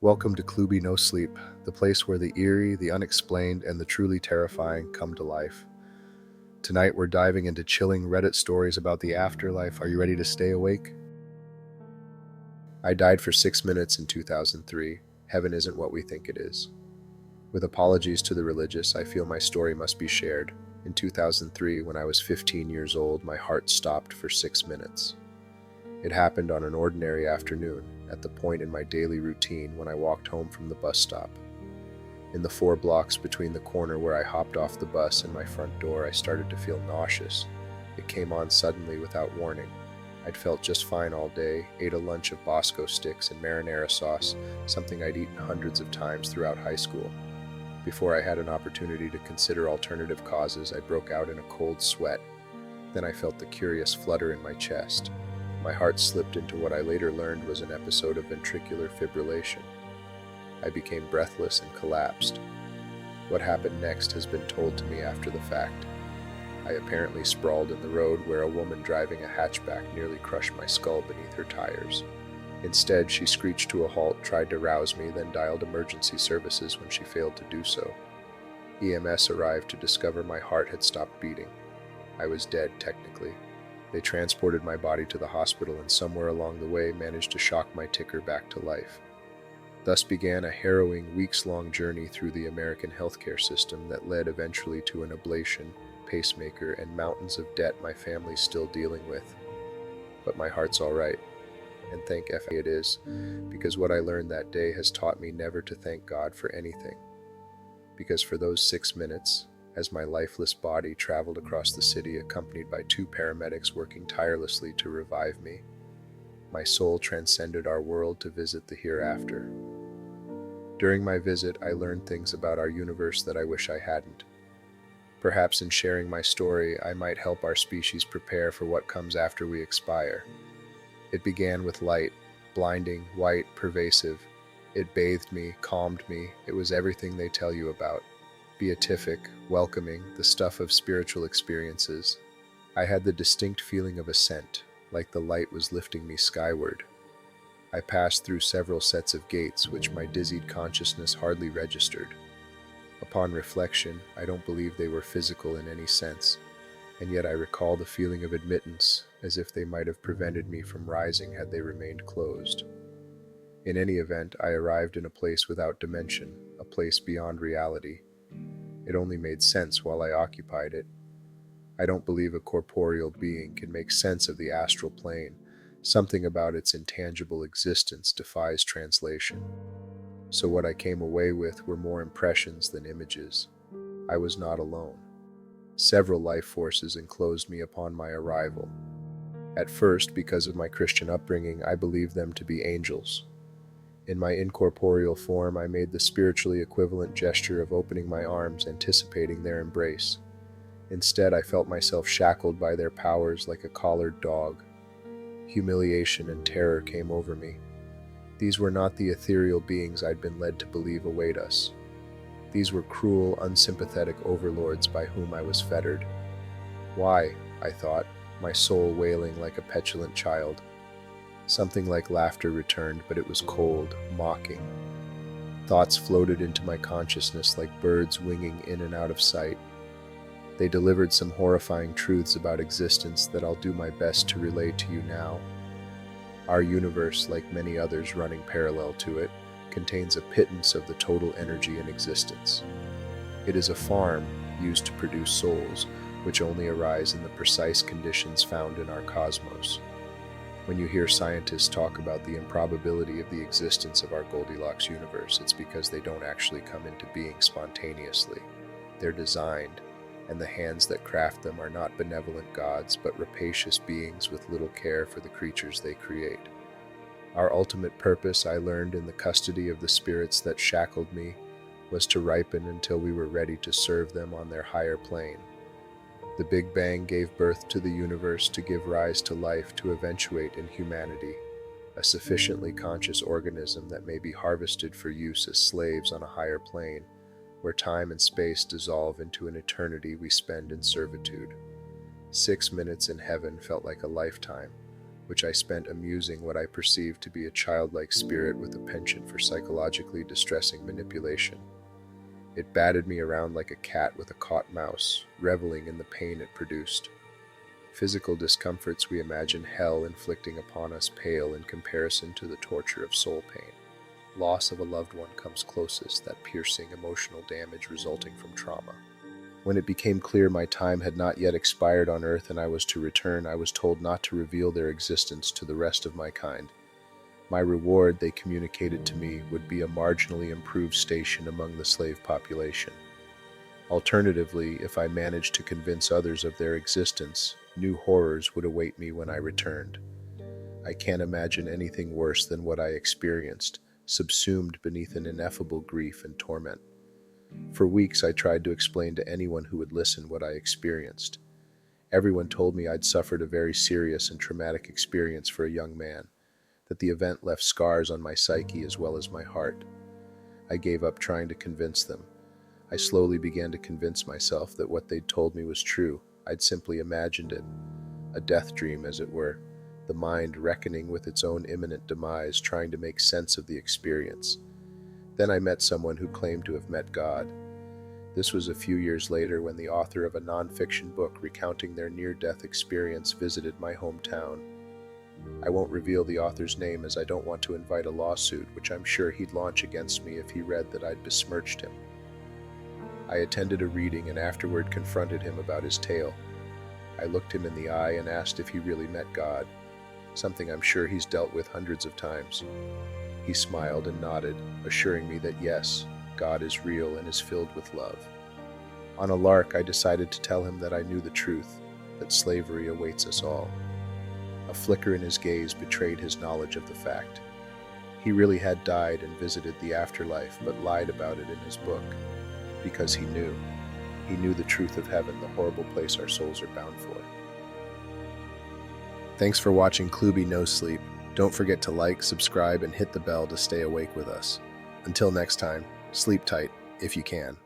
Welcome to Klubi No Sleep, the place where the eerie, the unexplained, and the truly terrifying come to life. Tonight we're diving into chilling Reddit stories about the afterlife. Are you ready to stay awake? I died for 6 minutes in 2003. Heaven isn't what we think it is. With apologies to the religious, I feel my story must be shared. In 2003, when I was 15 years old, my heart stopped for 6 minutes. It happened on an ordinary afternoon, at the point in my daily routine when I walked home from the bus stop. In the 4 blocks between the corner where I hopped off the bus and my front door, I started to feel nauseous. It came on suddenly without warning. I'd felt just fine all day, ate a lunch of Bosco sticks and marinara sauce, something I'd eaten hundreds of times throughout high school. Before I had an opportunity to consider alternative causes, I broke out in a cold sweat. Then I felt the curious flutter in my chest. My heart slipped into what I later learned was an episode of ventricular fibrillation. I became breathless and collapsed. What happened next has been told to me after the fact. I apparently sprawled in the road where a woman driving a hatchback nearly crushed my skull beneath her tires. Instead, she screeched to a halt, tried to rouse me, then dialed emergency services when she failed to do so. EMS arrived to discover my heart had stopped beating. I was dead, technically. They transported my body to the hospital and somewhere along the way managed to shock my ticker back to life. Thus began a harrowing, weeks-long journey through the American healthcare system that led eventually to an ablation, pacemaker, and mountains of debt my family's still dealing with. But my heart's all right, and thank F it is, because what I learned that day has taught me never to thank God for anything. Because for those 6 minutes, as my lifeless body traveled across the city accompanied by 2 paramedics working tirelessly to revive me, my soul transcended our world to visit the hereafter. During my visit, I learned things about our universe that I wish I hadn't. Perhaps in sharing my story, I might help our species prepare for what comes after we expire. It began with light, blinding, white, pervasive. It bathed me, calmed me. It was everything they tell you about. Beatific, welcoming, the stuff of spiritual experiences. I had the distinct feeling of ascent, like the light was lifting me skyward. I passed through several sets of gates which my dizzied consciousness hardly registered. Upon reflection, I don't believe they were physical in any sense, and yet I recall the feeling of admittance, as if they might have prevented me from rising had they remained closed. In any event, I arrived in a place without dimension, a place beyond reality. It only made sense while I occupied it. I don't believe a corporeal being can make sense of the astral plane. Something about its intangible existence defies translation. So what I came away with were more impressions than images. I was not alone. Several life forces enclosed me upon my arrival. At first, because of my Christian upbringing, I believed them to be angels. In my incorporeal form, I made the spiritually equivalent gesture of opening my arms, anticipating their embrace. Instead, I felt myself shackled by their powers like a collared dog. Humiliation and terror came over me. These were not the ethereal beings I'd been led to believe await us. These were cruel, unsympathetic overlords by whom I was fettered. Why, I thought, my soul wailing like a petulant child. Something like laughter returned, but it was cold, mocking. Thoughts floated into my consciousness like birds winging in and out of sight. They delivered some horrifying truths about existence that I'll do my best to relay to you now. Our universe, like many others running parallel to it, contains a pittance of the total energy in existence. It is a farm used to produce souls, which only arise in the precise conditions found in our cosmos. When you hear scientists talk about the improbability of the existence of our Goldilocks universe, it's because they don't actually come into being spontaneously. They're designed, and the hands that craft them are not benevolent gods, but rapacious beings with little care for the creatures they create. Our ultimate purpose, I learned in the custody of the spirits that shackled me, was to ripen until we were ready to serve them on their higher plane. The Big Bang gave birth to the universe to give rise to life to eventuate in humanity, a sufficiently conscious organism that may be harvested for use as slaves on a higher plane, where time and space dissolve into an eternity we spend in servitude. 6 minutes in heaven felt like a lifetime, which I spent amusing what I perceived to be a childlike spirit with a penchant for psychologically distressing manipulation. It batted me around like a cat with a caught mouse, reveling in the pain it produced. Physical discomforts we imagine hell inflicting upon us pale in comparison to the torture of soul pain. Loss of a loved one comes closest, that piercing emotional damage resulting from trauma. When it became clear my time had not yet expired on Earth and I was to return, I was told not to reveal their existence to the rest of my kind. My reward, they communicated to me, would be a marginally improved station among the slave population. Alternatively, if I managed to convince others of their existence, new horrors would await me when I returned. I can't imagine anything worse than what I experienced, subsumed beneath an ineffable grief and torment. For weeks I tried to explain to anyone who would listen what I experienced. Everyone told me I'd suffered a very serious and traumatic experience for a young man, that the event left scars on my psyche as well as my heart. I gave up trying to convince them. I slowly began to convince myself that what they'd told me was true. I'd simply imagined it. A death dream, as it were, the mind reckoning with its own imminent demise, trying to make sense of the experience. Then I met someone who claimed to have met God. This was a few years later when the author of a non-fiction book recounting their near-death experience visited my hometown. I won't reveal the author's name as I don't want to invite a lawsuit, which I'm sure he'd launch against me if he read that I'd besmirched him. I attended a reading and afterward confronted him about his tale. I looked him in the eye and asked if he really met God, something I'm sure he's dealt with hundreds of times. He smiled and nodded, assuring me that yes, God is real and is filled with love. On a lark, I decided to tell him that I knew the truth, that slavery awaits us all. A flicker in his gaze betrayed his knowledge of the fact. He really had died and visited the afterlife, but lied about it in his book, because he knew. He knew the truth of heaven, the horrible place our souls are bound for. Thanks for watching Klubi No Sleep. Don't forget to like, subscribe, and hit the bell to stay awake with us. Until next time, sleep tight if you can.